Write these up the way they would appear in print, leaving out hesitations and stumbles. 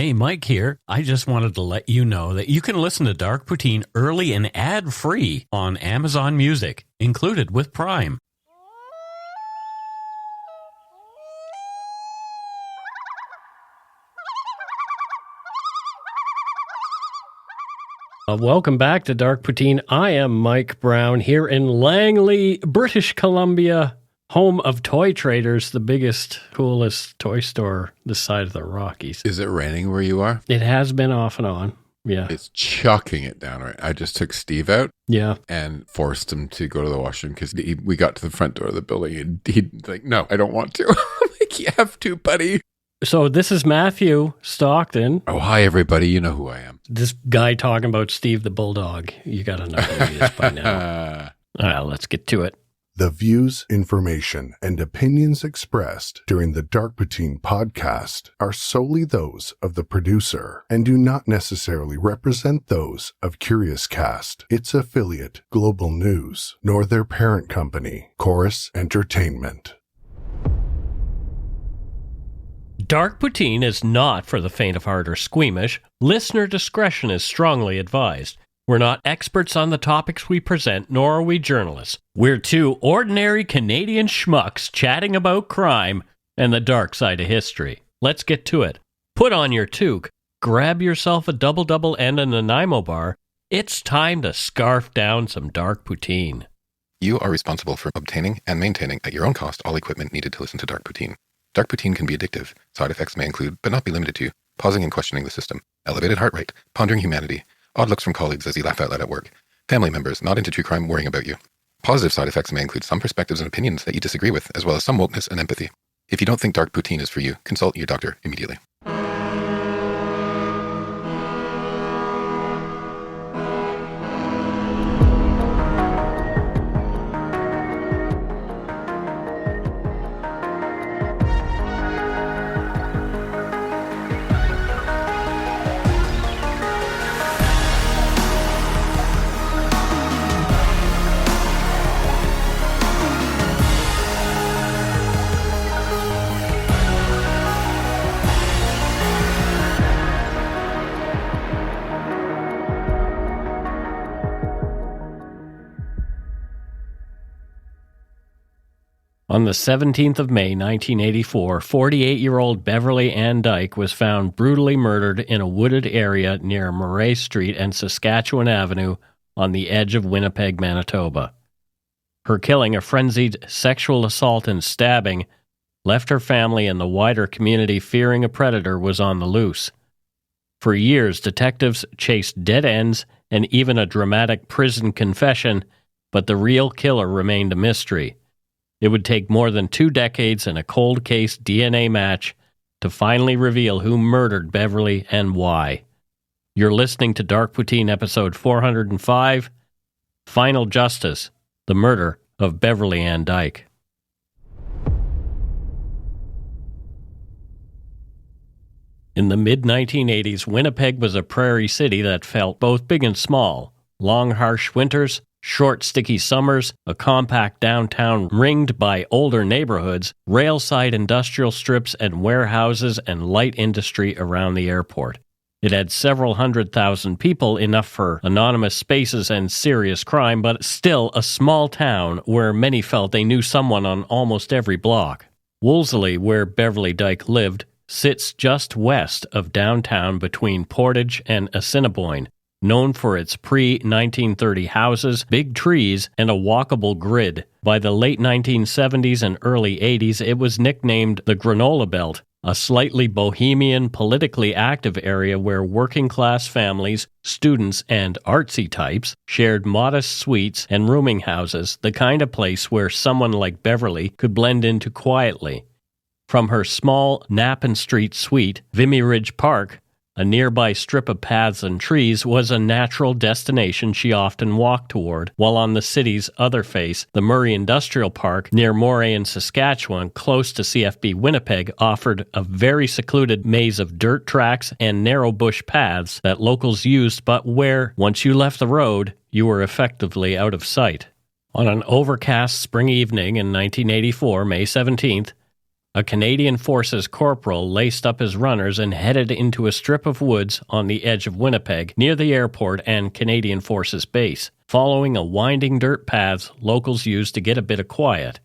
Hey, Mike here. I just wanted to let you know that you can listen to Dark Poutine early and ad-free on Amazon Music, included with Prime. Welcome back to Dark Poutine. I am Mike Brown here in Langley, British Columbia, home of Toy Traders, the biggest, coolest toy store this side of the Rockies. Is it raining where you are? It has been off and on. Yeah. It's chucking it down. Right. I just took Steve out. Yeah. And forced him to go to the washroom because we got to the front door of the building and he'd like, no, I don't want to. I'm like, you have to, buddy. So this is Matthew Stockton. Oh, hi, everybody. You know who I am. This guy talking about Steve the Bulldog. You got to know who he is by now. All right, let's get to it. The views, information, and opinions expressed during the Dark Poutine podcast are solely those of the producer and do not necessarily represent those of Curious Cast, its affiliate, Global News, nor their parent company, Chorus Entertainment. Dark Poutine is not for the faint of heart or squeamish. Listener discretion is strongly advised. We're not experts on the topics we present, nor are we journalists. We're two ordinary Canadian schmucks chatting about crime and the dark side of history. Let's get to it. Put on your toque, grab yourself a double-double and a Nanaimo bar. It's time to scarf down some Dark Poutine. You are responsible for obtaining and maintaining at your own cost all equipment needed to listen to Dark Poutine. Dark Poutine can be addictive. Side effects may include, but not be limited to, pausing and questioning the system, elevated heart rate, pondering humanity, odd looks from colleagues as you laugh out loud at work, family members not into true crime worrying about you. Positive side effects may include some perspectives and opinions that you disagree with, as well as some wokeness and empathy. If you don't think Dark Poutine is for you, consult your doctor immediately. On the 17th of May, 1984, 48-year-old Beverley Anne Dyke was found brutally murdered in a wooded area near Moray Street and Saskatchewan Avenue on the edge of Winnipeg, Manitoba. Her killing, a frenzied sexual assault and stabbing, left her family and the wider community fearing a predator was on the loose. For years, detectives chased dead ends and even a dramatic prison confession, but the real killer remained a mystery. It would take more than 2 decades and a cold case DNA match to finally reveal who murdered Beverly and why. You're listening to Dark Poutine episode 405, Final Justice, the murder of Beverley Anne Dyke. In the mid-1980s, Winnipeg was a prairie city that felt both big and small. Long, harsh winters, short, sticky summers, a compact downtown ringed by older neighborhoods, railside industrial strips and warehouses and light industry around the airport. It had several 100,000 people, enough for anonymous spaces and serious crime, but still a small town where many felt they knew someone on almost every block. Wolseley, where Beverly Dyke lived, sits just west of downtown between Portage and Assiniboine, known for its pre-1930 houses, big trees, and a walkable grid. By the late 1970s and early 80s, it was nicknamed the Granola Belt, a slightly bohemian, politically active area where working-class families, students, and artsy types shared modest suites and rooming houses, the kind of place where someone like Beverly could blend into quietly. From her small Knappen Street suite, Vimy Ridge Park, a nearby strip of paths and trees, was a natural destination she often walked toward, while on the city's other face, the Moray Industrial Park near Moray in Saskatchewan, close to CFB Winnipeg, offered a very secluded maze of dirt tracks and narrow bush paths that locals used, but where, once you left the road, you were effectively out of sight. On an overcast spring evening in 1984, May 17th, A Canadian Forces corporal laced up his runners and headed into a strip of woods on the edge of Winnipeg, near the airport and Canadian Forces base, following a winding dirt paths locals used to get a bit of quiet.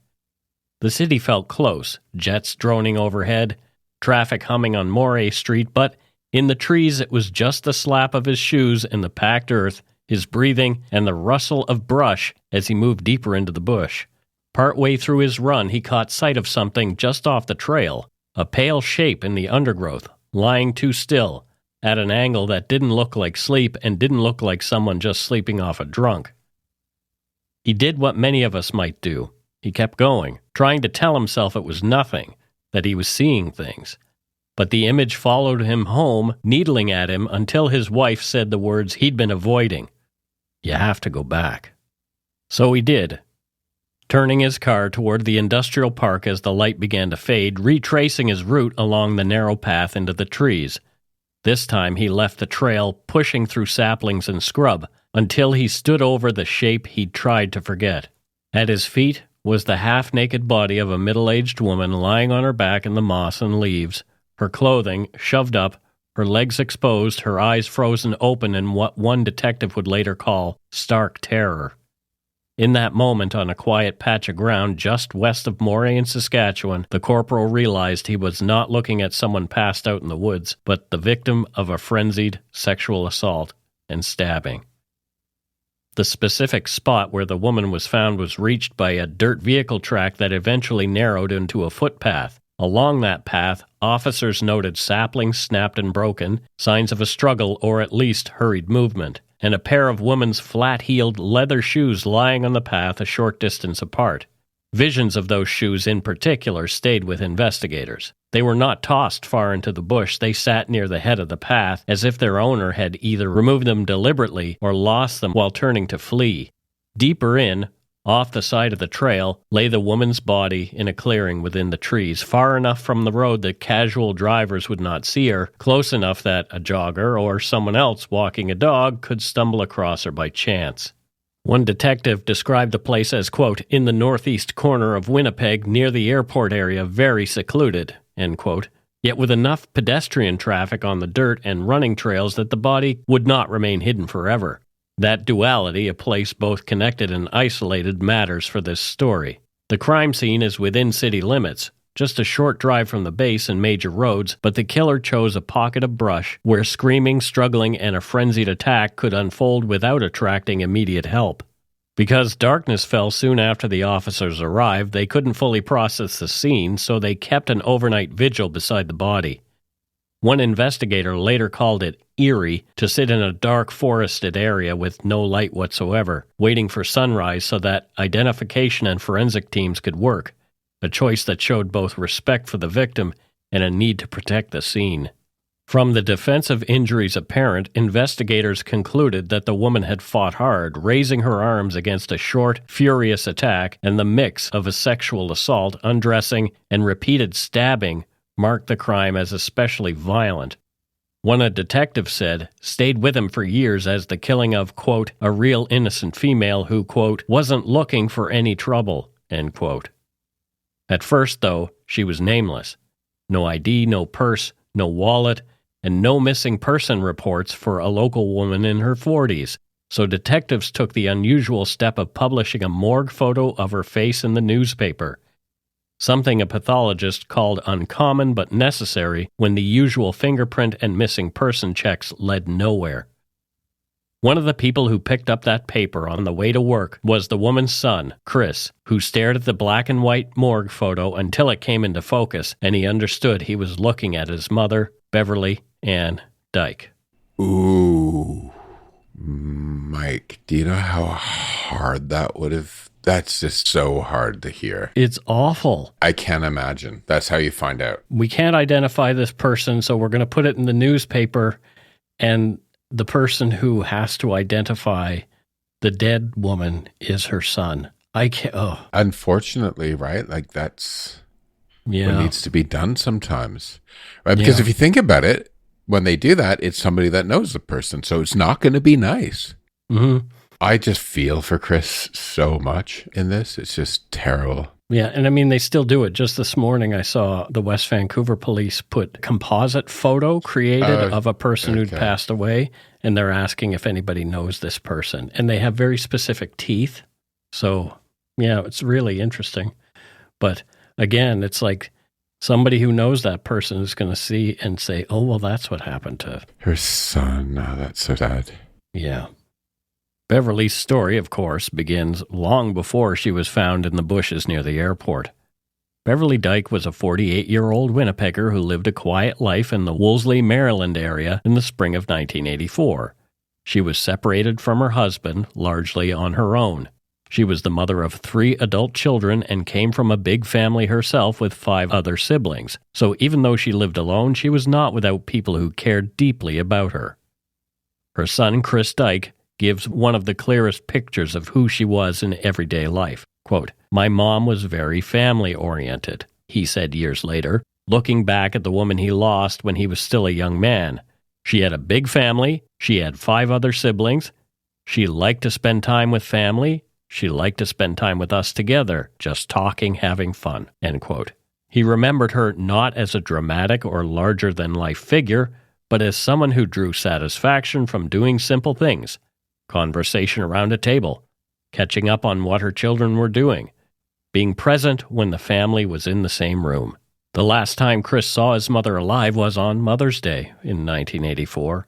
The city felt close, jets droning overhead, traffic humming on Moray Street, but in the trees it was just the slap of his shoes in the packed earth, his breathing, and the rustle of brush as he moved deeper into the bush. Partway through his run, he caught sight of something just off the trail, a pale shape in the undergrowth, lying too still, at an angle that didn't look like sleep and didn't look like someone just sleeping off a drunk. He did what many of us might do. He kept going, trying to tell himself it was nothing, that he was seeing things. But the image followed him home, needling at him until his wife said the words he'd been avoiding. You have to go back. So he did, turning his car toward the industrial park as the light began to fade, retracing his route along the narrow path into the trees. This time he left the trail, pushing through saplings and scrub, until he stood over the shape he'd tried to forget. At his feet was the half-naked body of a middle-aged woman lying on her back in the moss and leaves, her clothing shoved up, her legs exposed, her eyes frozen open in what one detective would later call stark terror. In that moment, on a quiet patch of ground just west of Moray in Saskatchewan, the corporal realized he was not looking at someone passed out in the woods, but the victim of a frenzied sexual assault and stabbing. The specific spot where the woman was found was reached by a dirt vehicle track that eventually narrowed into a footpath. Along that path, officers noted saplings snapped and broken, signs of a struggle or at least hurried movement, and a pair of woman's flat-heeled leather shoes lying on the path a short distance apart. Visions of those shoes in particular stayed with investigators. They were not tossed far into the bush, they sat near the head of the path as if their owner had either removed them deliberately or lost them while turning to flee. Deeper in, off the side of the trail, lay the woman's body in a clearing within the trees, far enough from the road that casual drivers would not see her, close enough that a jogger or someone else walking a dog could stumble across her by chance. One detective described the place as, quote, in the northeast corner of Winnipeg near the airport area, very secluded, end quote, yet with enough pedestrian traffic on the dirt and running trails that the body would not remain hidden forever. That duality, a place both connected and isolated, matters for this story. The crime scene is within city limits, just a short drive from the base and major roads, but the killer chose a pocket of brush where screaming, struggling, and a frenzied attack could unfold without attracting immediate help. Because darkness fell soon after the officers arrived, they couldn't fully process the scene, so they kept an overnight vigil beside the body. One investigator later called it eerie to sit in a dark forested area with no light whatsoever, waiting for sunrise so that identification and forensic teams could work, a choice that showed both respect for the victim and a need to protect the scene. From the defensive injuries apparent, investigators concluded that the woman had fought hard, raising her arms against a short, furious attack, and the mix of a sexual assault, undressing, and repeated stabbing marked the crime as especially violent. One a detective said stayed with him for years as the killing of, quote, a real innocent female who, quote, wasn't looking for any trouble, end quote. At first, though, she was nameless. No ID, no purse, no wallet, and no missing person reports for a local woman in her 40s, so detectives took the unusual step of publishing a morgue photo of her face in the newspaper, something a pathologist called uncommon but necessary when the usual fingerprint and missing person checks led nowhere. One of the people who picked up that paper on the way to work was the woman's son, Chris, who stared at the black and white morgue photo until it came into focus and he understood he was looking at his mother, Beverley Anne Dyke. Ooh, Mike, do you know how hard that would have? That's just so hard to hear. It's awful. I can't imagine. That's how you find out. We can't identify this person, so we're going to put it in the newspaper, and the person who has to identify the dead woman is her son. I can't. Oh. Unfortunately, right? Like that's what needs to be done sometimes, right? Because if you think about it, when they do that, it's somebody that knows the person, so it's not going to be nice. Mm-hmm. I just feel for Chris so much in this. It's just terrible. Yeah, and I mean, they still do it. Just this morning, I saw the West Vancouver police put composite photo created of a person who'd passed away, and they're asking if anybody knows this person. And they have very specific teeth. So, yeah, it's really interesting. But again, it's like somebody who knows that person is going to see and say, oh, well, that's what happened to her son. Oh, that's so sad. Yeah. Beverly's story, of course, begins long before she was found in the bushes near the airport. Beverly Dyke was a 48-year-old Winnipegger who lived a quiet life in the Wolseley, Maryland area in the spring of 1984. She was separated from her husband, largely on her own. She was the mother of 3 adult children and came from a big family herself with 5 other siblings. So even though she lived alone, she was not without people who cared deeply about her. Her son, Chris Dyke, gives one of the clearest pictures of who she was in everyday life. Quote, "My mom was very family-oriented," he said years later, looking back at the woman he lost when he was still a young man. She had a big family. She had 5 other siblings. She liked to spend time with family. She liked to spend time with us together, just talking, having fun. End quote. He remembered her not as a dramatic or larger-than-life figure, but as someone who drew satisfaction from doing simple things. Conversation around a table, catching up on what her children were doing, being present when the family was in the same room. The last time Chris saw his mother alive was on Mother's Day in 1984.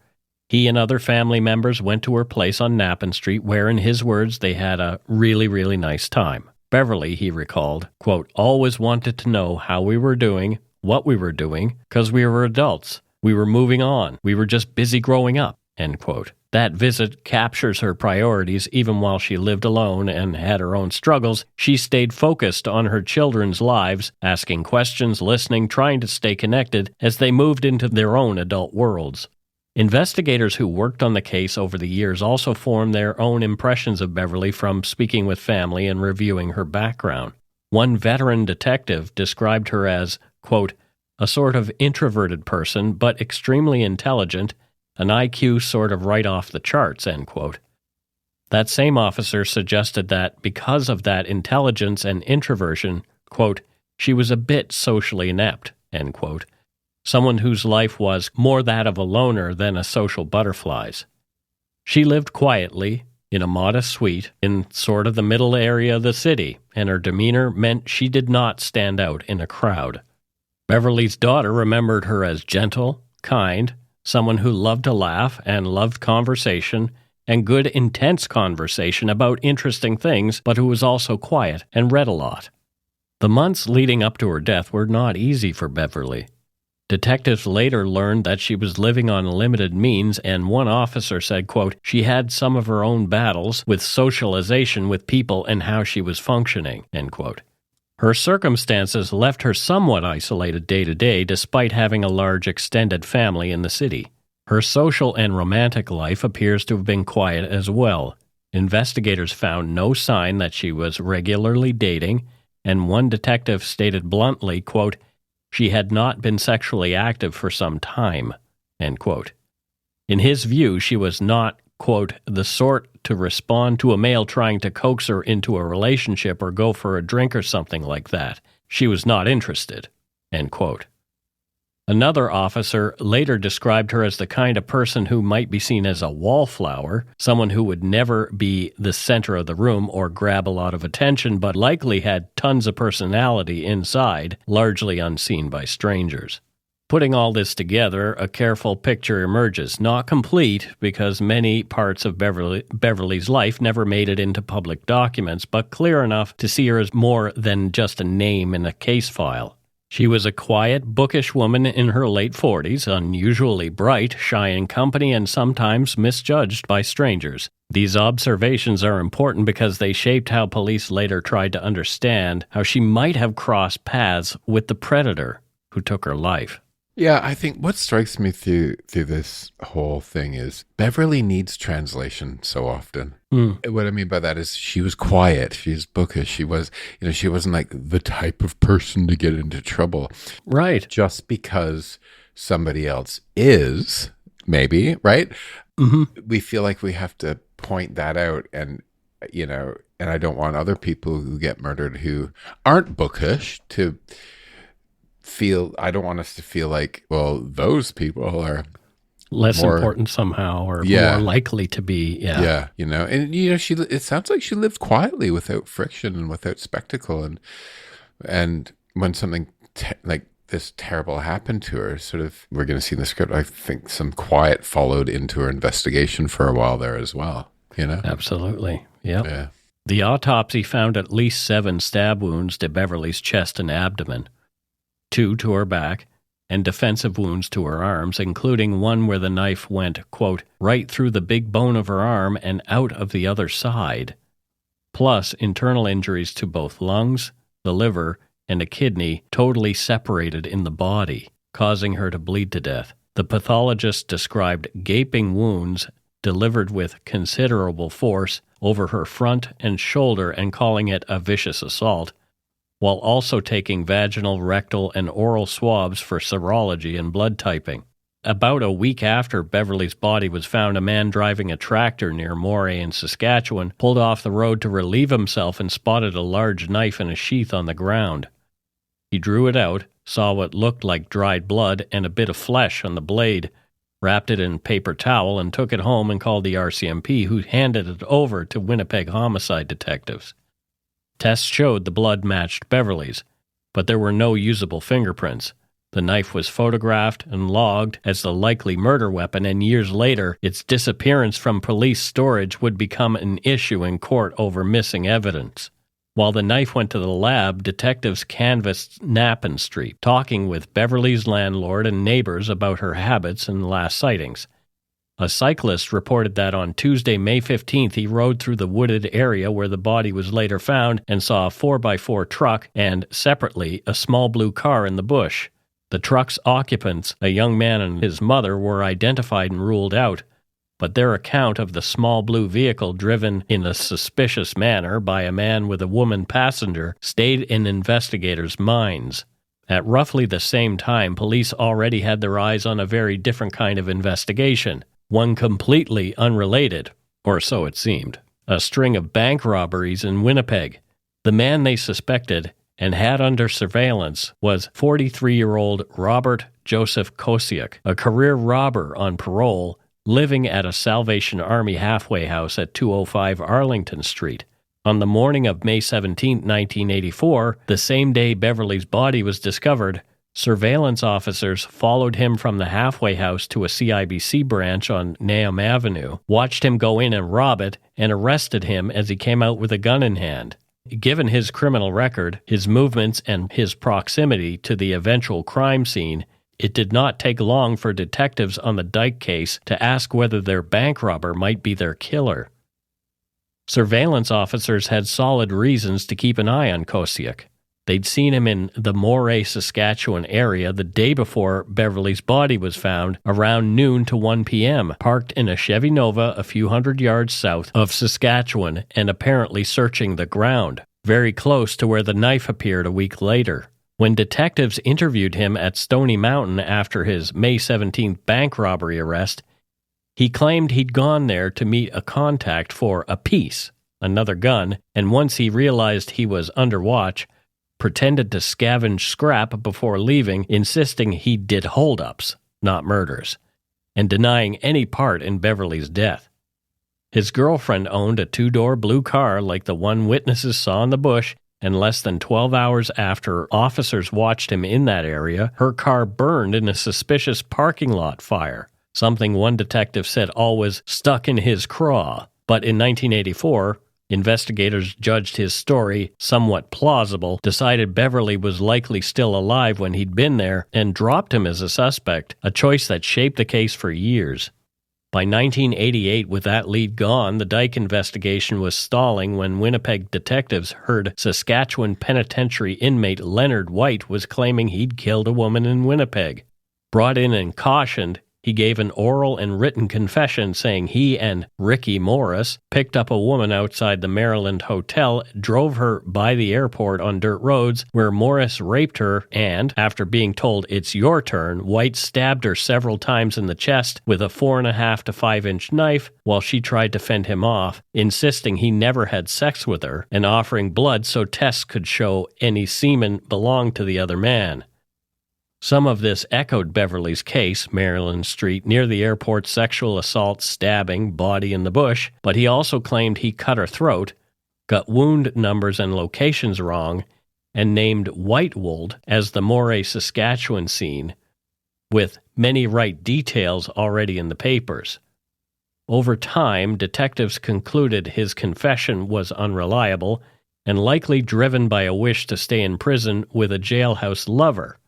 He and other family members went to her place on Knappen Street where, in his words, they had a really, really nice time. Beverly, he recalled, quote, "always wanted to know how we were doing, what we were doing, because we were adults. We were moving on. We were just busy growing up," end quote. That visit captures her priorities. Even while she lived alone and had her own struggles, she stayed focused on her children's lives, asking questions, listening, trying to stay connected as they moved into their own adult worlds. Investigators who worked on the case over the years also formed their own impressions of Beverly from speaking with family and reviewing her background. One veteran detective described her as, quote, "a sort of introverted person, but extremely intelligent, an IQ sort of right off the charts," end quote. That same officer suggested that because of that intelligence and introversion, quote, "she was a bit socially inept," end quote. Someone whose life was more that of a loner than a social butterfly's. She lived quietly, in a modest suite, in sort of the middle area of the city, and her demeanor meant she did not stand out in a crowd. Beverly's daughter remembered her as gentle, kind, someone who loved to laugh and loved conversation, and good, intense conversation about interesting things, but who was also quiet and read a lot. The months leading up to her death were not easy for Beverly. Detectives later learned that she was living on limited means, and one officer said, quote, "she had some of her own battles with socialization with people and how she was functioning," end quote. Her circumstances left her somewhat isolated day to day despite having a large extended family in the city. Her social and romantic life appears to have been quiet as well. Investigators found no sign that she was regularly dating, and one detective stated bluntly, quote, "she had not been sexually active for some time," end quote. In his view, she was not, quote, "the sort to respond to a male trying to coax her into a relationship or go for a drink or something like that. She was not interested," end quote. Another officer later described her as the kind of person who might be seen as a wallflower, someone who would never be the center of the room or grab a lot of attention, but likely had tons of personality inside, largely unseen by strangers. Putting all this together, a careful picture emerges, not complete because many parts of Beverly's life never made it into public documents, but clear enough to see her as more than just a name in a case file. She was a quiet, bookish woman in her late 40s, unusually bright, shy in company, and sometimes misjudged by strangers. These observations are important because they shaped how police later tried to understand how she might have crossed paths with the predator who took her life. Yeah, I think what strikes me through this whole thing is Beverly needs translation so often. What I mean by that is she was quiet, she was bookish, she wasn't like the type of person to get into trouble. Right. Just because somebody else is, maybe, right? Mm-hmm. We feel like we have to point that out and you know, and I don't want other people who get murdered who aren't bookish to feel, I don't want us to feel like, well, those people are less more important somehow, or more likely to be. Yeah. You know, and, you know, it sounds like she lived quietly without friction and without spectacle. And when something like this terrible happened to her, sort of, we're going to see in the script, I think some quiet followed into her investigation for a while there as well, you know? Absolutely. Yep. Yeah. The autopsy found at least 7 stab wounds to Beverly's chest and abdomen, 2 to her back, and defensive wounds to her arms, including one where the knife went, quote, right through the big bone of her arm and out of the other side, plus internal injuries to both lungs, the liver, and a kidney totally separated in the body, causing her to bleed to death. The pathologist described gaping wounds delivered with considerable force over her front and shoulder and calling it a vicious assault, while also taking vaginal, rectal, and oral swabs for serology and blood typing. About a week after Beverly's body was found, a man driving a tractor near Moray in Saskatchewan pulled off the road to relieve himself and spotted a large knife in a sheath on the ground. He drew it out, saw what looked like dried blood and a bit of flesh on the blade, wrapped it in paper towel, and took it home and called the RCMP, who handed it over to Winnipeg homicide detectives. Tests showed the blood matched Beverly's, but there were no usable fingerprints. The knife was photographed and logged as the likely murder weapon, and years later, its disappearance from police storage would become an issue in court over missing evidence. While the knife went to the lab, detectives canvassed Napan Street, talking with Beverly's landlord and neighbors about her habits and last sightings. A cyclist reported that on Tuesday, May 15th, he rode through the wooded area where the body was later found and saw a 4x4 truck and, separately, a small blue car in the bush. The truck's occupants, a young man and his mother, were identified and ruled out, but their account of the small blue vehicle driven in a suspicious manner by a man with a woman passenger stayed in investigators' minds. At roughly the same time, police already had their eyes on a very different kind of investigation, one completely unrelated, or so it seemed, a string of bank robberies in Winnipeg. The man they suspected and had under surveillance was 43-year-old Robert Joseph Kosiak, a career robber on parole, living at a Salvation Army halfway house at 205 Arlington Street. On the morning of May 17, 1984, the same day Beverly's body was discovered, surveillance officers followed him from the halfway house to a CIBC branch on Nahum Avenue, watched him go in and rob it, and arrested him as he came out with a gun in hand. Given his criminal record, his movements, and his proximity to the eventual crime scene, it did not take long for detectives on the Dyke case to ask whether their bank robber might be their killer. Surveillance officers had solid reasons to keep an eye on Kosiak. They'd seen him in the Moray, Saskatchewan area the day before Beverly's body was found, around noon to 1 p.m., parked in a Chevy Nova a few hundred yards south of Saskatchewan and apparently searching the ground, very close to where the knife appeared a week later. When detectives interviewed him at Stony Mountain after his May 17th bank robbery arrest, he claimed he'd gone there to meet a contact for a piece, another gun, and once he realized he was under watch, pretended to scavenge scrap before leaving, insisting he did hold-ups, not murders, and denying any part in Beverly's death. His girlfriend owned a 2-door blue car like the one witnesses saw in the bush, and less than 12 hours after officers watched him in that area, her car burned in a suspicious parking lot fire, something one detective said always stuck in his craw. But in 1984, investigators judged his story somewhat plausible, decided Beverly was likely still alive when he'd been there, and dropped him as a suspect, a choice that shaped the case for years. By 1988, with that lead gone, the Dyke investigation was stalling when Winnipeg detectives heard Saskatchewan penitentiary inmate Leonard White was claiming he'd killed a woman in Winnipeg. Brought in and cautioned, He gave an oral and written confession saying he and Ricky Morris picked up a woman outside the Maryland hotel, drove her by the airport on dirt roads where Morris raped her, and, after being told it's your turn, White stabbed her several times in the chest with a 4.5 to 5 inch knife while she tried to fend him off, insisting he never had sex with her and offering blood so tests could show any semen belonged to the other man. Some of this echoed Beverly's case, Maryland Street, near the airport sexual assault, stabbing, body in the bush, but he also claimed he cut her throat, got wound numbers and locations wrong, and named Whitewold as the Moray, Saskatchewan scene, with many right details already in the papers. Over time, detectives concluded his confession was unreliable and likely driven by a wish to stay in prison with a jailhouse lover.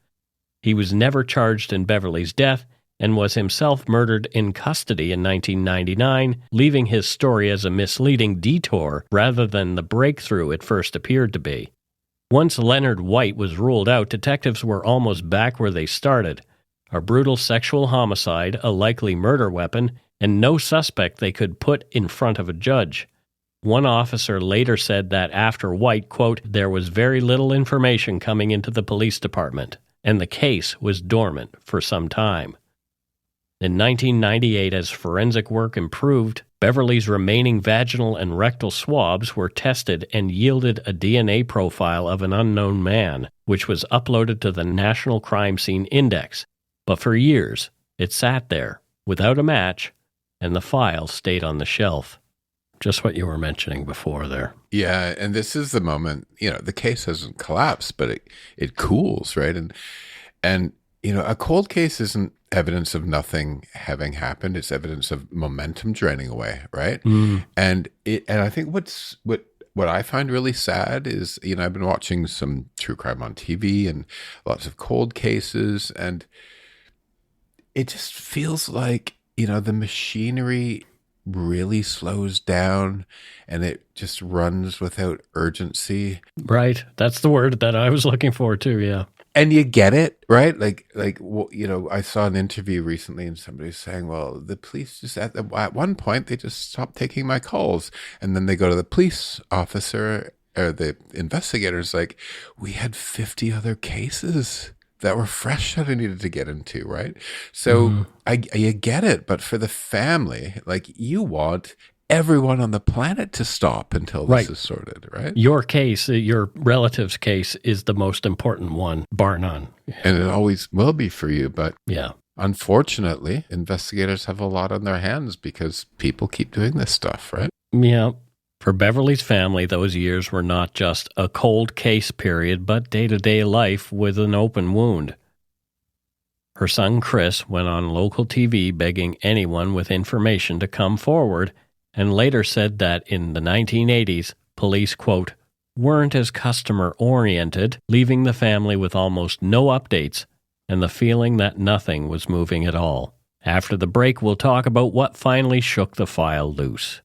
He was never charged in Beverly's death and was himself murdered in custody in 1999, leaving his story as a misleading detour rather than the breakthrough it first appeared to be. Once Leonard White was ruled out, detectives were almost back where they started. A brutal sexual homicide, a likely murder weapon, and no suspect they could put in front of a judge. One officer later said that after White, quote, there was very little information coming into the police department, and the case was dormant for some time. In 1998, as forensic work improved, Beverly's remaining vaginal and rectal swabs were tested and yielded a DNA profile of an unknown man, which was uploaded to the National Crime Scene Index. But for years, it sat there, without a match, and the file stayed on the shelf. Just what you were mentioning before there. Yeah, and this is the moment, the case hasn't collapsed, but it cools, right? And a cold case isn't evidence of nothing having happened. It's evidence of momentum draining away, right? And I think what I find really sad is, I've been watching some true crime on TV and lots of cold cases, and it just feels like, the machinery really slows down and it just runs without urgency. Right. That's the word that I was looking for too, yeah. And you get it, right? I saw an interview recently and somebody's saying, well, the police just at one point, they just stopped taking my calls. And then they go to the police officer or the investigators like, we had 50 other cases that were fresh that I needed to get into, right? So you get it, but for the family, you want everyone on the planet to stop until this is sorted, right? Your case, your relative's case, is the most important one, bar none. And it always will be for you, but yeah, unfortunately, investigators have a lot on their hands because people keep doing this stuff, right? Yeah. For Beverly's family, those years were not just a cold case period, but day-to-day life with an open wound. Her son Chris went on local TV begging anyone with information to come forward, and later said that in the 1980s, police, quote, weren't as customer-oriented, leaving the family with almost no updates and the feeling that nothing was moving at all. After the break, we'll talk about what finally shook the file loose.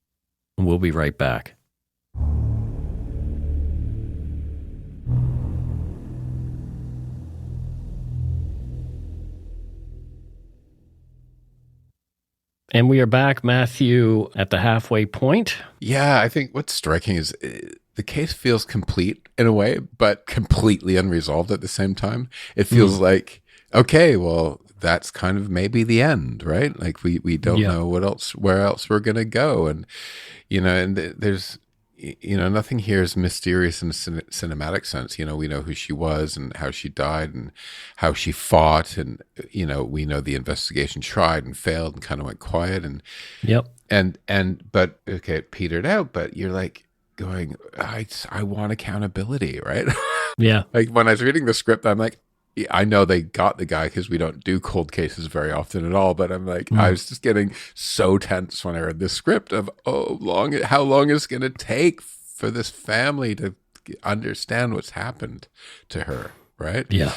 We'll be right back. And we are back, Matthew, at the halfway point. Yeah, I think what's striking is the case feels complete in a way, but completely unresolved at the same time. It feels like, okay, well, that's kind of maybe the end, right? We don't know where else we're going to go. And, and there's, nothing here is mysterious in a cinematic sense. We know who she was and how she died and how she fought. And, we know the investigation tried and failed and kind of went quiet. And, but okay, it petered out, but you're going, I want accountability, right? Yeah. When I was reading the script, I'm like, I know they got the guy because we don't do cold cases very often at all, but I'm like, I was just getting so tense when I read this script of, how long is it going to take for this family to understand what's happened to her, right? Yeah.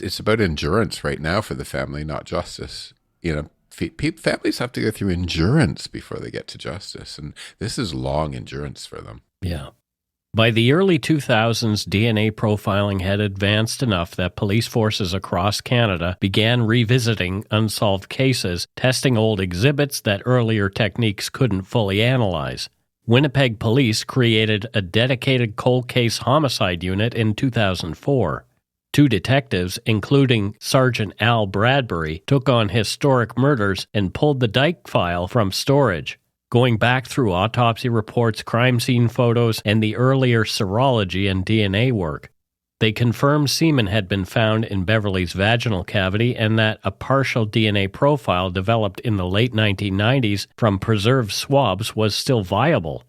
It's about endurance right now for the family, not justice. Families have to go through endurance before they get to justice, and this is long endurance for them. Yeah. By the early 2000s, DNA profiling had advanced enough that police forces across Canada began revisiting unsolved cases, testing old exhibits that earlier techniques couldn't fully analyze. Winnipeg police created a dedicated cold case homicide unit in 2004. 2 detectives, including Sergeant Al Bradbury, took on historic murders and pulled the Dyke file from storage. Going back through autopsy reports, crime scene photos, and the earlier serology and DNA work, they confirmed semen had been found in Beverly's vaginal cavity and that a partial DNA profile developed in the late 1990s from preserved swabs was still viable.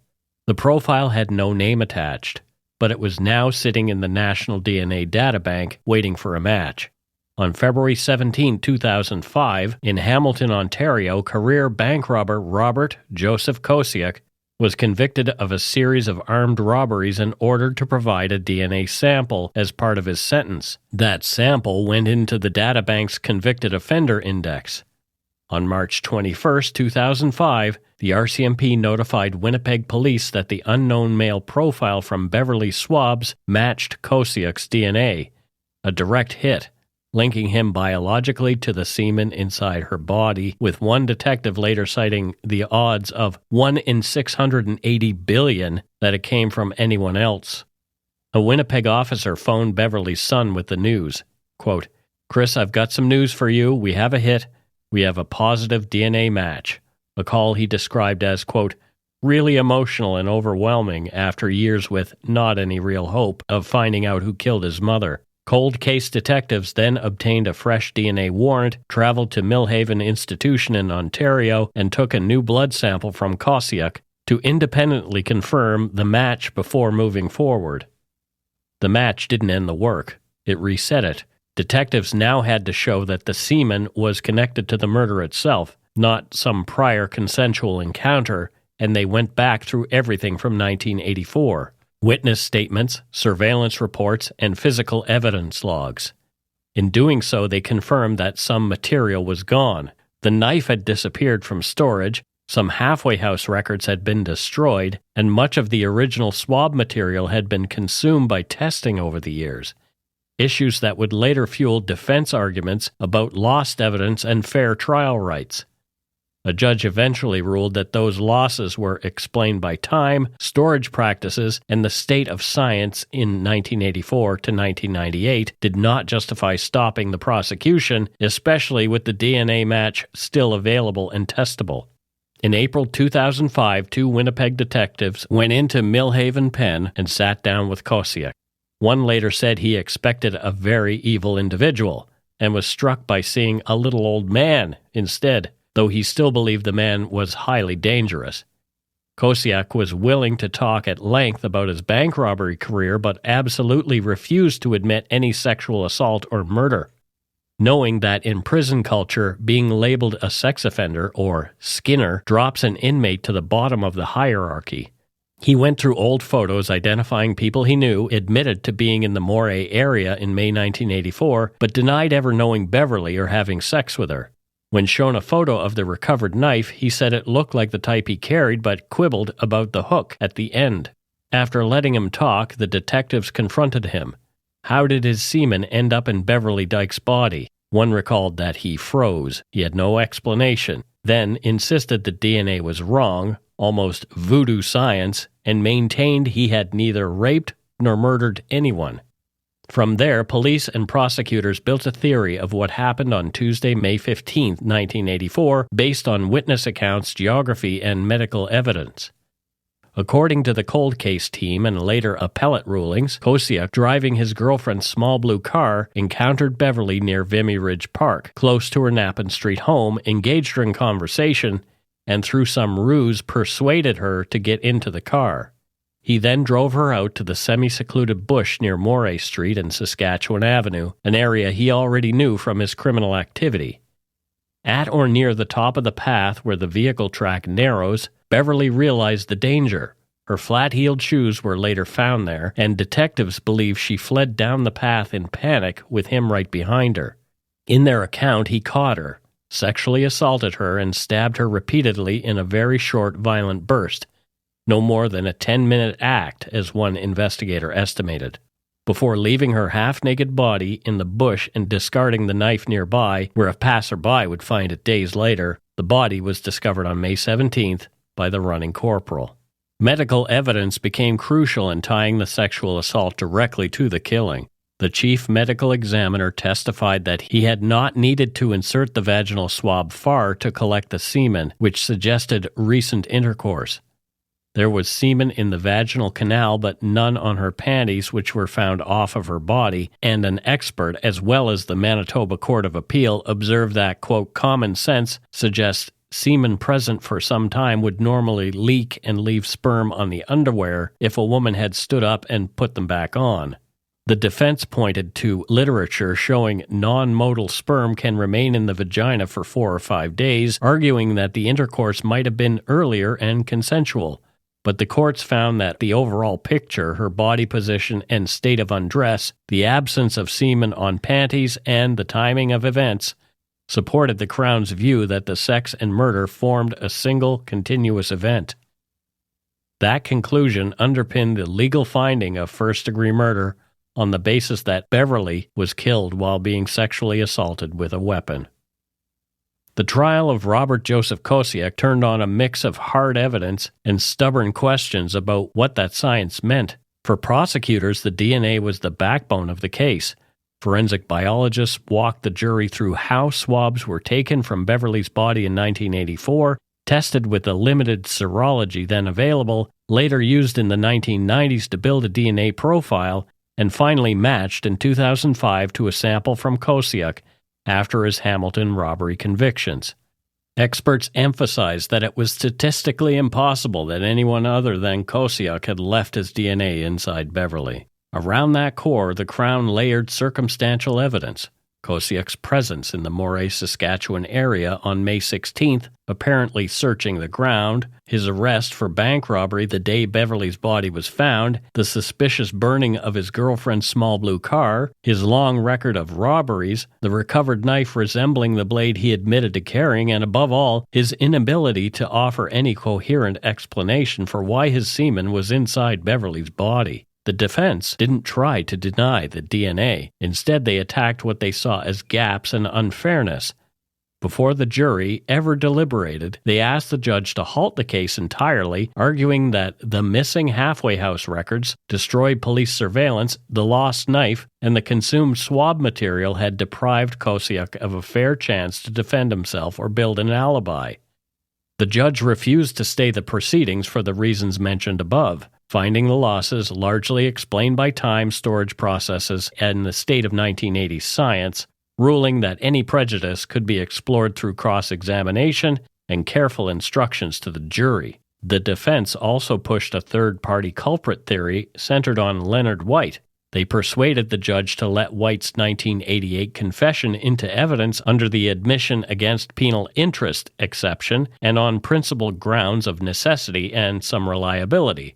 The profile had no name attached, but it was now sitting in the National DNA Databank waiting for a match. On February 17, 2005, in Hamilton, Ontario, career bank robber Robert Joseph Kosiak was convicted of a series of armed robberies and ordered to provide a DNA sample as part of his sentence. That sample went into the databank's convicted offender index. On March 21, 2005, the RCMP notified Winnipeg police that the unknown male profile from Beverly swabs matched Kosiak's DNA, a direct hit, linking him biologically to the semen inside her body, with one detective later citing the odds of 1 in 680 billion that it came from anyone else. A Winnipeg officer phoned Beverly's son with the news. Quote, "Chris, I've got some news for you. We have a hit. We have a positive DNA match." A call he described as, quote, "really emotional and overwhelming after years with not any real hope of finding out who killed his mother." Cold case detectives then obtained a fresh DNA warrant, traveled to Millhaven Institution in Ontario, and took a new blood sample from Kosiak to independently confirm the match before moving forward. The match didn't end the work. It reset it. Detectives now had to show that the semen was connected to the murder itself, not some prior consensual encounter, and they went back through everything from 1984. Witness statements, surveillance reports, and physical evidence logs. In doing so, they confirmed that some material was gone. The knife had disappeared from storage, some halfway house records had been destroyed, and much of the original swab material had been consumed by testing over the years. Issues that would later fuel defense arguments about lost evidence and fair trial rights. A judge eventually ruled that those losses were explained by time, storage practices, and the state of science in 1984 to 1998 did not justify stopping the prosecution, especially with the DNA match still available and testable. In April 2005, 2 Winnipeg detectives went into Millhaven Pen and sat down with Kosiak. One later said he expected a very evil individual and was struck by seeing a little old man instead, though he still believed the man was highly dangerous. Kosiak was willing to talk at length about his bank robbery career, but absolutely refused to admit any sexual assault or murder, knowing that in prison culture, being labeled a sex offender, or skinner, drops an inmate to the bottom of the hierarchy. He went through old photos identifying people he knew, admitted to being in the Moray area in May 1984, but denied ever knowing Beverly or having sex with her. When shown a photo of the recovered knife, he said it looked like the type he carried, but quibbled about the hook at the end. After letting him talk, the detectives confronted him. How did his semen end up in Beverly Dyke's body? One recalled that he froze. He had no explanation. Then insisted the DNA was wrong, almost voodoo science, and maintained he had neither raped nor murdered anyone. From there, police and prosecutors built a theory of what happened on Tuesday, May 15, 1984, based on witness accounts, geography, and medical evidence. According to the cold case team and later appellate rulings, Kosiak, driving his girlfriend's small blue car, encountered Beverly near Vimy Ridge Park, close to her Napan Street home, engaged her in conversation, and through some ruse persuaded her to get into the car. He then drove her out to the semi-secluded bush near Moray Street and Saskatchewan Avenue, an area he already knew from his criminal activity. At or near the top of the path where the vehicle track narrows, Beverly realized the danger. Her flat-heeled shoes were later found there, and detectives believe she fled down the path in panic with him right behind her. In their account, he caught her, sexually assaulted her, and stabbed her repeatedly in a very short, violent burst, no more than a 10-minute act, as one investigator estimated. Before leaving her half-naked body in the bush and discarding the knife nearby, where a passerby would find it days later, the body was discovered on May 17th by the running corporal. Medical evidence became crucial in tying the sexual assault directly to the killing. The chief medical examiner testified that he had not needed to insert the vaginal swab far to collect the semen, which suggested recent intercourse. There was semen in the vaginal canal, but none on her panties, which were found off of her body, and an expert, as well as the Manitoba Court of Appeal, observed that, quote, common sense suggests semen present for some time would normally leak and leave sperm on the underwear if a woman had stood up and put them back on. The defense pointed to literature showing non-motile sperm can remain in the vagina for 4 or 5 days, arguing that the intercourse might have been earlier and consensual. But the courts found that the overall picture, her body position and state of undress, the absence of semen on panties, and the timing of events supported the Crown's view that the sex and murder formed a single continuous event. That conclusion underpinned the legal finding of first-degree murder on the basis that Beverly was killed while being sexually assaulted with a weapon. The trial of Robert Joseph Kosiak turned on a mix of hard evidence and stubborn questions about what that science meant. For prosecutors, the DNA was the backbone of the case. Forensic biologists walked the jury through how swabs were taken from Beverly's body in 1984, tested with the limited serology then available, later used in the 1990s to build a DNA profile, and finally matched in 2005 to a sample from Kosiak after his Hamilton robbery convictions. Experts emphasized that it was statistically impossible that anyone other than Kosiak had left his DNA inside Beverly. Around that core, the Crown layered circumstantial evidence. Kosiak's presence in the Moray, Saskatchewan area on May 16th, apparently searching the ground, his arrest for bank robbery the day Beverly's body was found, the suspicious burning of his girlfriend's small blue car, his long record of robberies, the recovered knife resembling the blade he admitted to carrying, and above all, his inability to offer any coherent explanation for why his semen was inside Beverly's body. The defense didn't try to deny the DNA. Instead, they attacked what they saw as gaps and unfairness. Before the jury ever deliberated, they asked the judge to halt the case entirely, arguing that the missing halfway house records, destroyed police surveillance, the lost knife, and the consumed swab material had deprived Kosiak of a fair chance to defend himself or build an alibi. The judge refused to stay the proceedings for the reasons mentioned above, finding the losses largely explained by time storage processes and the state of 1980s science, ruling that any prejudice could be explored through cross-examination and careful instructions to the jury. The defense also pushed a third-party culprit theory centered on Leonard White. They persuaded the judge to let White's 1988 confession into evidence under the admission against penal interest exception and on principled grounds of necessity and some reliability.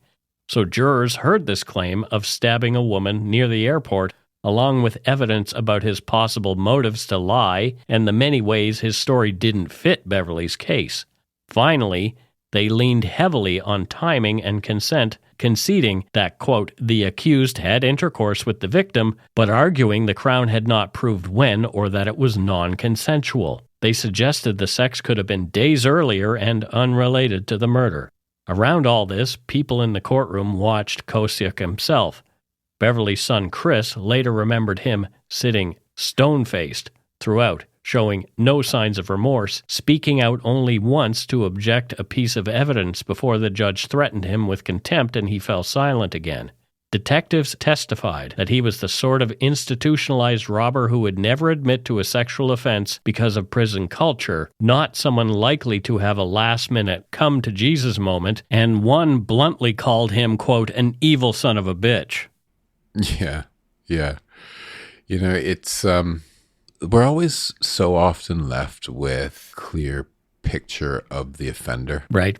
So jurors heard this claim of stabbing a woman near the airport, along with evidence about his possible motives to lie and the many ways his story didn't fit Beverly's case. Finally, they leaned heavily on timing and consent, conceding that, quote, the accused had intercourse with the victim, but arguing the Crown had not proved when or that it was non-consensual. They suggested the sex could have been days earlier and unrelated to the murder. Around all this, people in the courtroom watched Kosiak himself. Beverly's son Chris later remembered him sitting stone-faced throughout, showing no signs of remorse, speaking out only once to object a piece of evidence before the judge threatened him with contempt and he fell silent again. Detectives testified that he was the sort of institutionalized robber who would never admit to a sexual offense because of prison culture, not someone likely to have a last-minute come-to-Jesus moment, and one bluntly called him, quote, an evil son of a bitch. Yeah. You know, it's, we're always so often left with clear picture of the offender. Right,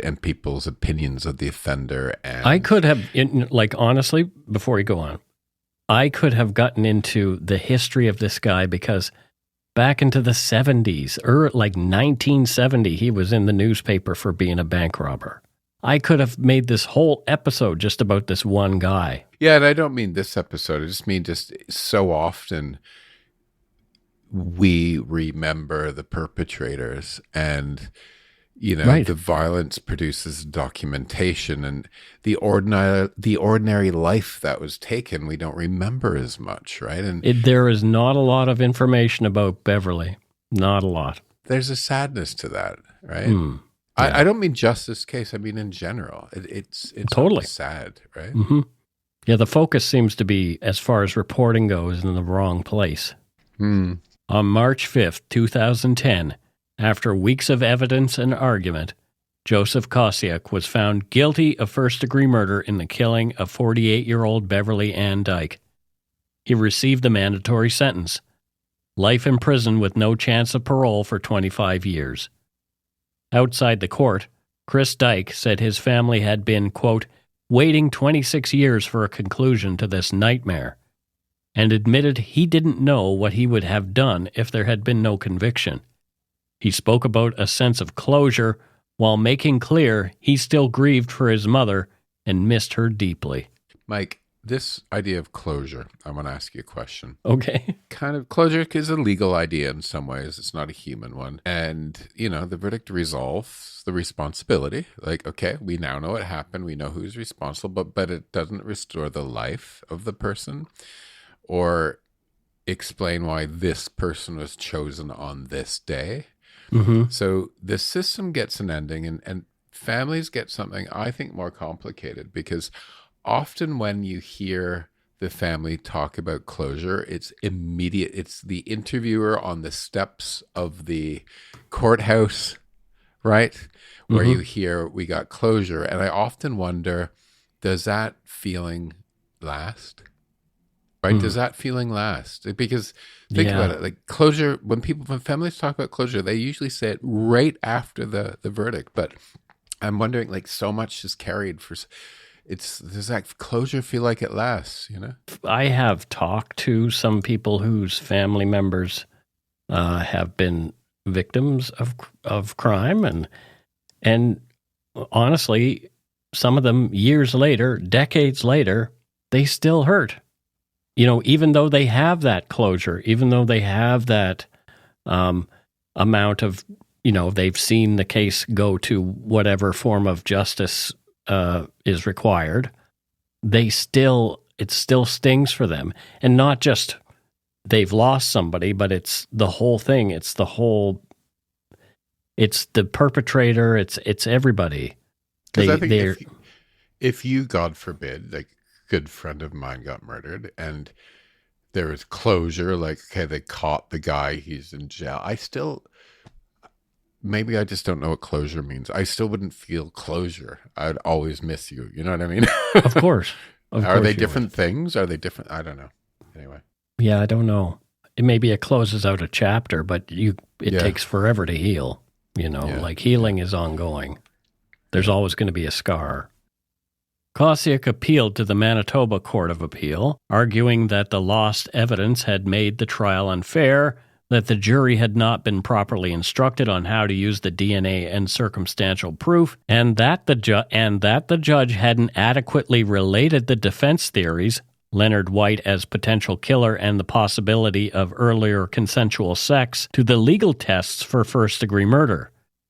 and people's opinions of the offender. And I could have, honestly, before you go on, I could have gotten into the history of this guy because back into the 70s, or like 1970, he was in the newspaper for being a bank robber. I could have made this whole episode just about this one guy. Yeah, and I don't mean this episode. I just mean just so often we remember the perpetrators, and Right. the violence produces documentation, and the ordinary life that was taken we don't remember as much, right? And There is not a lot of information about Beverly. Not a lot. there's a sadness to that, right? Yeah. I don't mean just this case. I mean in general. It's Totally sad, right? hmm Yeah, the focus seems to be, as far as reporting goes, in the wrong place. Hmm. On March 5th, 2010, after weeks of evidence and argument, Joseph Kosiak was found guilty of first-degree murder in the killing of 48-year-old Beverly Anne Dyke. He received the mandatory sentence, life in prison with no chance of parole for 25 years. Outside the court, Chris Dyke said his family had been, quote, waiting 26 years for a conclusion to this nightmare, and admitted he didn't know what he would have done if there had been no conviction. He spoke about a sense of closure while making clear he still grieved for his mother and missed her deeply. Mike, this idea of closure, I want to ask you a question. Okay. Kind of closure is a legal idea in some ways. It's not a human one. And, the verdict resolves the responsibility. Like, okay, we now know what happened. We know who's responsible, but it doesn't restore the life of the person or explain why this person was chosen on this day. Mm-hmm. So the system gets an ending, and families get something, I think, more complicated, because often when you hear the family talk about closure, it's immediate. It's the interviewer on the steps of the courthouse, right? Where you hear, we got closure. And I often wonder, does that feeling last? Right? Does that feeling last? Because think about it, like closure, when families talk about closure, they usually say it right after the verdict. But I'm wondering, like, so much is carried for, does that closure feel like it lasts, I have talked to some people whose family members have been victims of crime, and honestly, some of them years later, decades later, they still hurt. Even though they have that closure, even though they have that amount of, they've seen the case go to whatever form of justice is required, it still stings for them. And not just they've lost somebody, but it's the whole thing. It's the perpetrator. It's everybody. Because I think if you, God forbid, like, good friend of mine got murdered and there was closure, like, okay, they caught the guy, he's in jail, maybe I just don't know what closure means. I still wouldn't feel closure. I'd always miss you. You know what I mean? Of course. Are they different things? Are they different? I don't know. Anyway. Yeah, I don't know. Maybe it closes out a chapter, but it takes forever to heal. Like healing is ongoing. There's always going to be a scar. Kosiak appealed to the Manitoba Court of Appeal, arguing that the lost evidence had made the trial unfair, that the jury had not been properly instructed on how to use the DNA and circumstantial proof, and that the judge hadn't adequately related the defense theories, Leonard White as potential killer and the possibility of earlier consensual sex, to the legal tests for first-degree murder.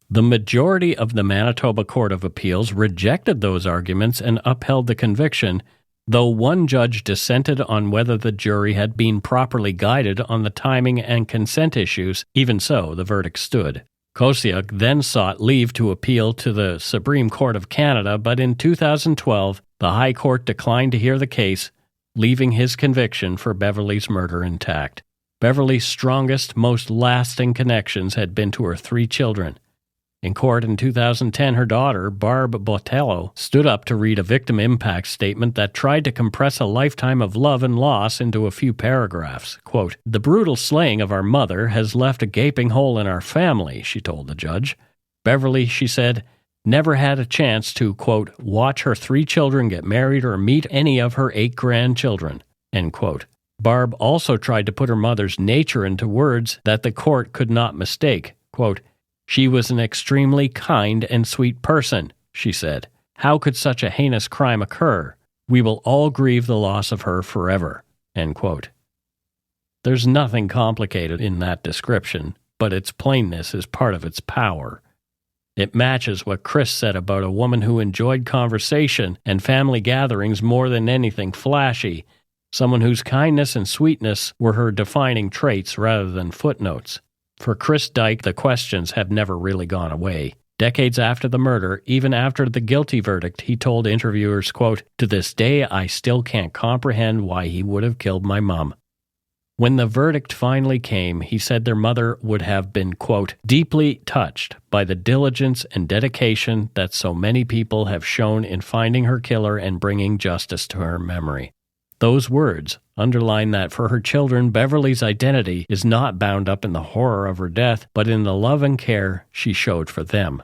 The majority of the Manitoba Court of Appeals rejected those arguments and upheld the conviction, though one judge dissented on whether the jury had been properly guided on the timing and consent issues. Even so, the verdict stood. Kosiak then sought leave to appeal to the Supreme Court of Canada, but in 2012, the High Court declined to hear the case, leaving his conviction for Beverly's murder intact. Beverly's strongest, most lasting connections had been to her 3 children. In court in 2010, her daughter, Barb Botello, stood up to read a victim impact statement that tried to compress a lifetime of love and loss into a few paragraphs. Quote, "The brutal slaying of our mother has left a gaping hole in our family," she told the judge. Beverly, she said, never had a chance to, quote, watch her 3 children get married or meet any of her 8 grandchildren, end quote. Barb also tried to put her mother's nature into words that the court could not mistake. Quote, "She was an extremely kind and sweet person," she said. How could such a heinous crime occur? We will all grieve the loss of her forever." End quote. There's nothing complicated in that description, but its plainness is part of its power. It matches what Chris said about a woman who enjoyed conversation and family gatherings more than anything flashy, someone whose kindness and sweetness were her defining traits rather than footnotes. For Chris Dyke, the questions have never really gone away. Decades after the murder, even after the guilty verdict, he told interviewers, quote, "To this day, I still can't comprehend why he would have killed my mom." When the verdict finally came, he said their mother would have been, quote, "deeply touched by the diligence and dedication that so many people have shown in finding her killer and bringing justice to her memory." Those words underline that for her children, Beverly's identity is not bound up in the horror of her death, but in the love and care she showed for them.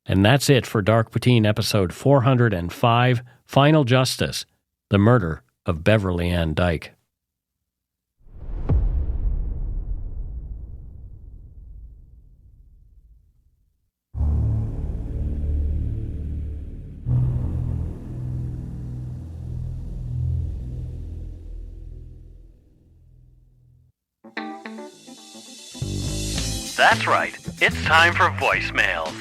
And that's it for Dark Poutine episode 405, Final Justice, the murder of Beverley Anne Dyke. That's right. It's time for voicemails.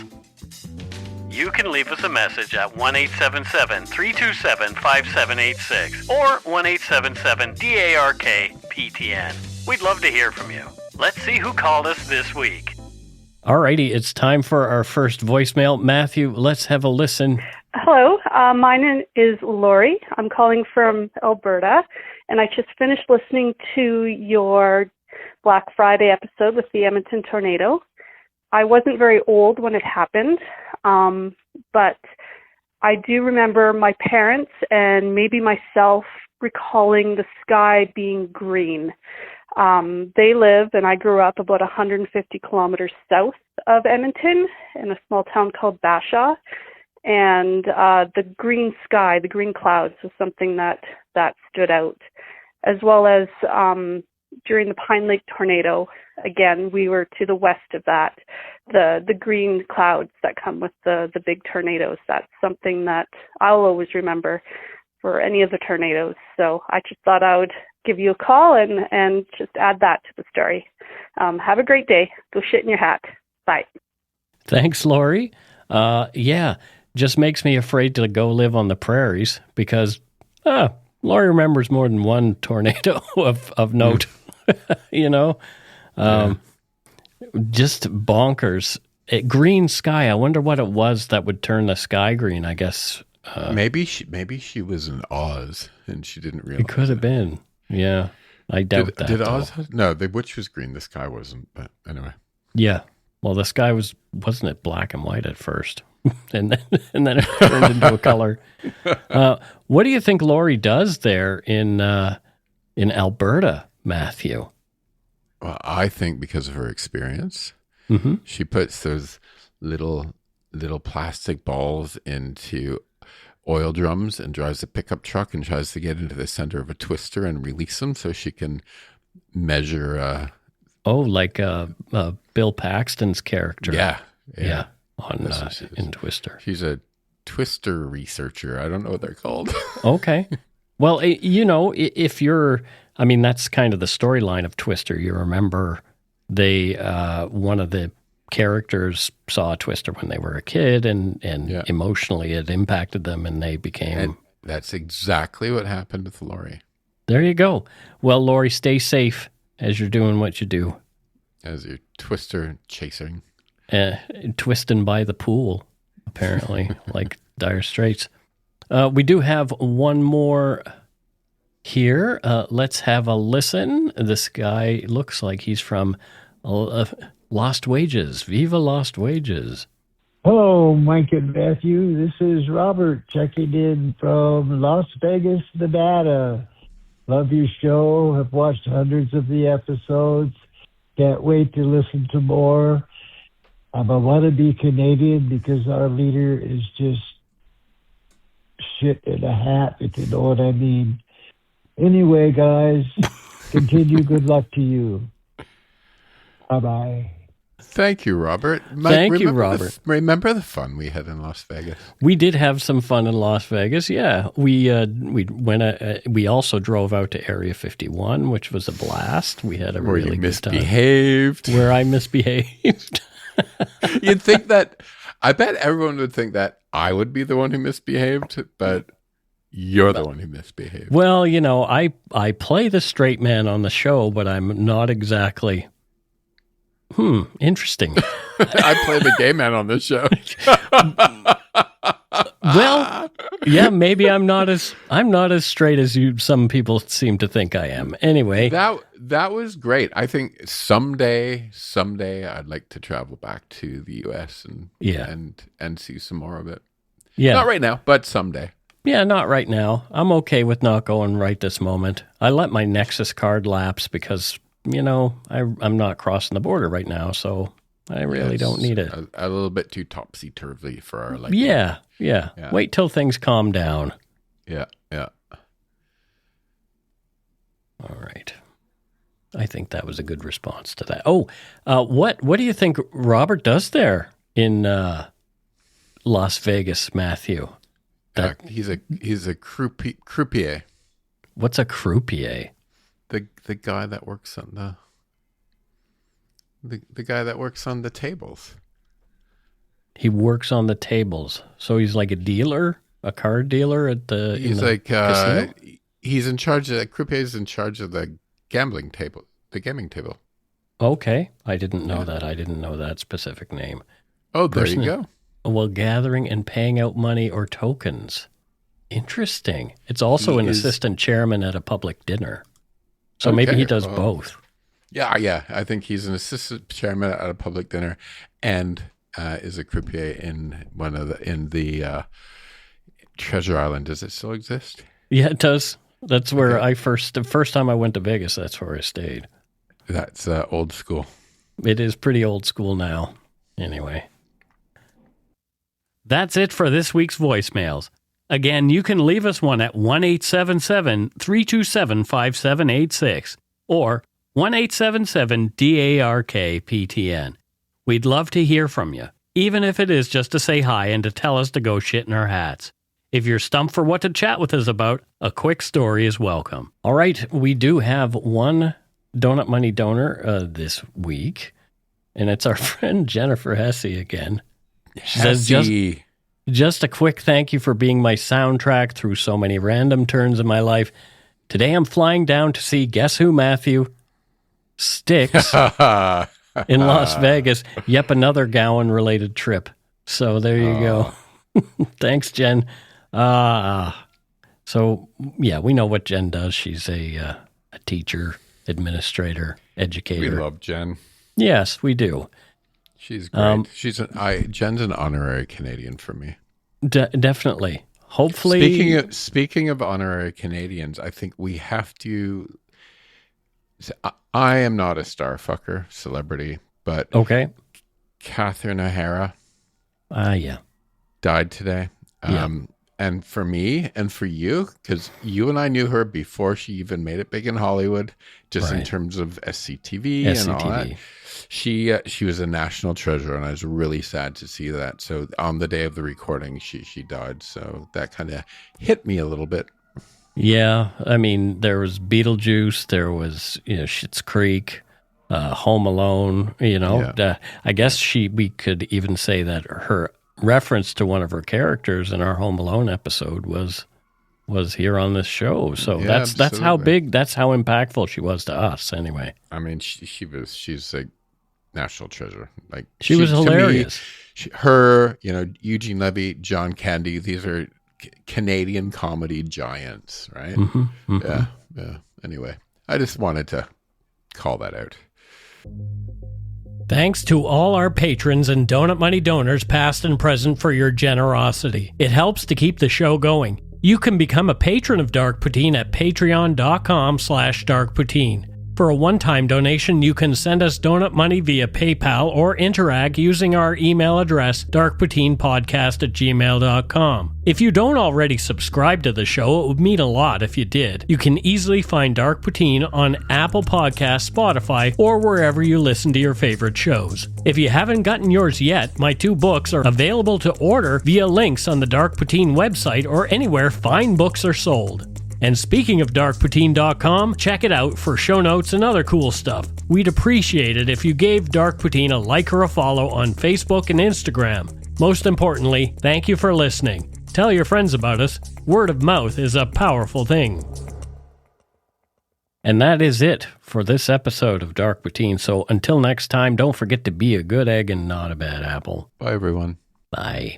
You can leave us a message at 1-877-327-5786 or 1-877-DARK-PTN. We'd love to hear from you. Let's see who called us this week. Alrighty, it's time for our first voicemail. Matthew, let's have a listen. Hello, my name is Lori. I'm calling from Alberta, and I just finished listening to your Black Friday episode with the Edmonton tornado. I wasn't very old when it happened, but I do remember my parents and maybe myself recalling the sky being green. They live, and I grew up about 150 kilometers south of Edmonton in a small town called Bashaw, and the green sky, the green clouds was something that stood out, as well as during the Pine Lake tornado. Again, we were to the west of that. The green clouds that come with the big tornadoes, that's something that I'll always remember for any of the tornadoes. So I just thought I would give you a call and just add that to the story. Have a great day. Go shit in your hat. Bye. Thanks, Lori. Just makes me afraid to go live on the prairies because Lori remembers more than one tornado of note. You know, just bonkers. Green sky. I wonder what it was that would turn the sky green. I guess maybe she was in Oz and she didn't realize. It could have been. Yeah, I doubt that. Did Oz? No, the witch was green. The sky wasn't. But anyway. Yeah. Well, the sky wasn't it black and white at first, and then it turned into a color. What do you think Lori does there in Alberta, Matthew? Well, I think because of her experience, she puts those little plastic balls into oil drums and drives a pickup truck and tries to get into the center of a twister and release them so she can measure. Like Bill Paxton's character. Yeah. In Twister. She's a twister researcher. I don't know what they're called. Okay. Well, if you're, that's kind of the storyline of Twister. You remember one of the characters saw a twister when they were a kid and emotionally it impacted them and they became... And that's exactly what happened with Lori. There you go. Well, Lori, stay safe as you're doing what you do. As you're twister chasing. Twisting by the pool, apparently, like Dire Straits. We do have one more here. Let's have a listen. This guy looks like he's from Lost Wages. Viva Lost Wages. Hello, Mike and Matthew. This is Robert checking in from Las Vegas, Nevada. Love your show. Have watched hundreds of the episodes. Can't wait to listen to more. I'm a wannabe Canadian because our leader is just shit in a hat, if you know what I mean. Anyway, guys, continue. Good luck to you. Bye-bye. Thank you, Robert. Thank you, Robert. Remember the fun we had in Las Vegas? We did have some fun in Las Vegas. Yeah, we went. We also drove out to Area 51, which was a blast. We had a Where really you good time. misbehaved. Where I misbehaved. You'd think that. I bet everyone would think that I would be the one who misbehaved, but you're the one who misbehaved. Well, you know, I play the straight man on the show, but I'm not exactly. Interesting. I play the gay man on this show. Well, yeah, maybe I'm not as straight as some people seem to think I am. Anyway, that was great. I think someday I'd like to travel back to the US and see some more of it. Yeah. Not right now, but someday. Yeah, not right now. I'm okay with not going right this moment. I let my Nexus card lapse because, you know, I'm not crossing the border right now, so I really don't need it. A little bit too topsy-turvy for our liking. Yeah. Wait till things calm down. Yeah. All right. I think that was a good response to that. Oh, what do you think Robert does there in Las Vegas, Matthew? He's a croupier. What's a croupier? The guy that works on the guy that works on the tables. He works on the tables, so he's like a dealer, a card dealer at the. He's casino? He's in charge of the croupier's in charge of the gambling table. Okay, I didn't know that. I didn't know that specific name. Oh, there you go. While gathering and paying out money or tokens. Interesting. It's also an assistant chairman at a public dinner. So maybe he does both. Yeah. I think he's an assistant chairman at a public dinner and is a croupier in the Treasure Island. Does it still exist? Yeah, it does. That's where the first time I went to Vegas, that's where I stayed. That's old school. It is pretty old school now. Anyway. That's it for this week's voicemails. Again, you can leave us one at 1-877-327-5786 or 1-877-DARK-PTN. We'd love to hear from you, even if it is just to say hi and to tell us to go shit in our hats. If you're stumped for what to chat with us about, a quick story is welcome. All right, we do have one Donut Money donor this week, and it's our friend Jennifer Hesse again. She says, just a quick thank you for being my soundtrack through so many random turns in my life. Today I'm flying down to see Guess Who, Matthew? Styx in Las Vegas. Yep, another Gowan-related trip. So there you go. Thanks, Jen. So, yeah, we know what Jen does. She's a teacher, administrator, educator. We love Jen. Yes, we do. She's great. Jen's an honorary Canadian for me. Definitely. Hopefully. Speaking of honorary Canadians, I think we have to. I am not a starfucker celebrity, but Catherine O'Hara. Died today. And for me and for you, because you and I knew her before she even made it big in Hollywood, just in terms of SCTV and all that. She was a national treasure, and I was really sad to see that. So on the day of the recording, she died. So that kind of hit me a little bit. Yeah, I mean, there was Beetlejuice, there was Schitt's Creek, Home Alone. I guess we could even say that her reference to one of her characters in our Home Alone episode was here on this show. So that's how big, that's how impactful she was to us anyway. I mean, she's a national treasure. Like she was hilarious. Eugene Levy, John Candy, these are Canadian comedy giants, right? Mm-hmm. Yeah. Anyway, I just wanted to call that out. Thanks to all our patrons and Donut Money donors, past and present, for your generosity. It helps to keep the show going. You can become a patron of Dark Poutine at patreon.com/darkpoutine. For a one-time donation, you can send us donut money via PayPal or interact using our email address, darkpoutinepodcast@gmail.com. If you don't already subscribe to the show, it would mean a lot if you did. You can easily find Dark Poutine on Apple Podcasts, Spotify, or wherever you listen to your favorite shows. If you haven't gotten yours yet, my 2 books are available to order via links on the Dark Poutine website or anywhere fine books are sold. And speaking of darkpoutine.com, check it out for show notes and other cool stuff. We'd appreciate it if you gave Dark Poutine a like or a follow on Facebook and Instagram. Most importantly, thank you for listening. Tell your friends about us. Word of mouth is a powerful thing. And that is it for this episode of Dark Poutine. So until next time, don't forget to be a good egg and not a bad apple. Bye, everyone. Bye.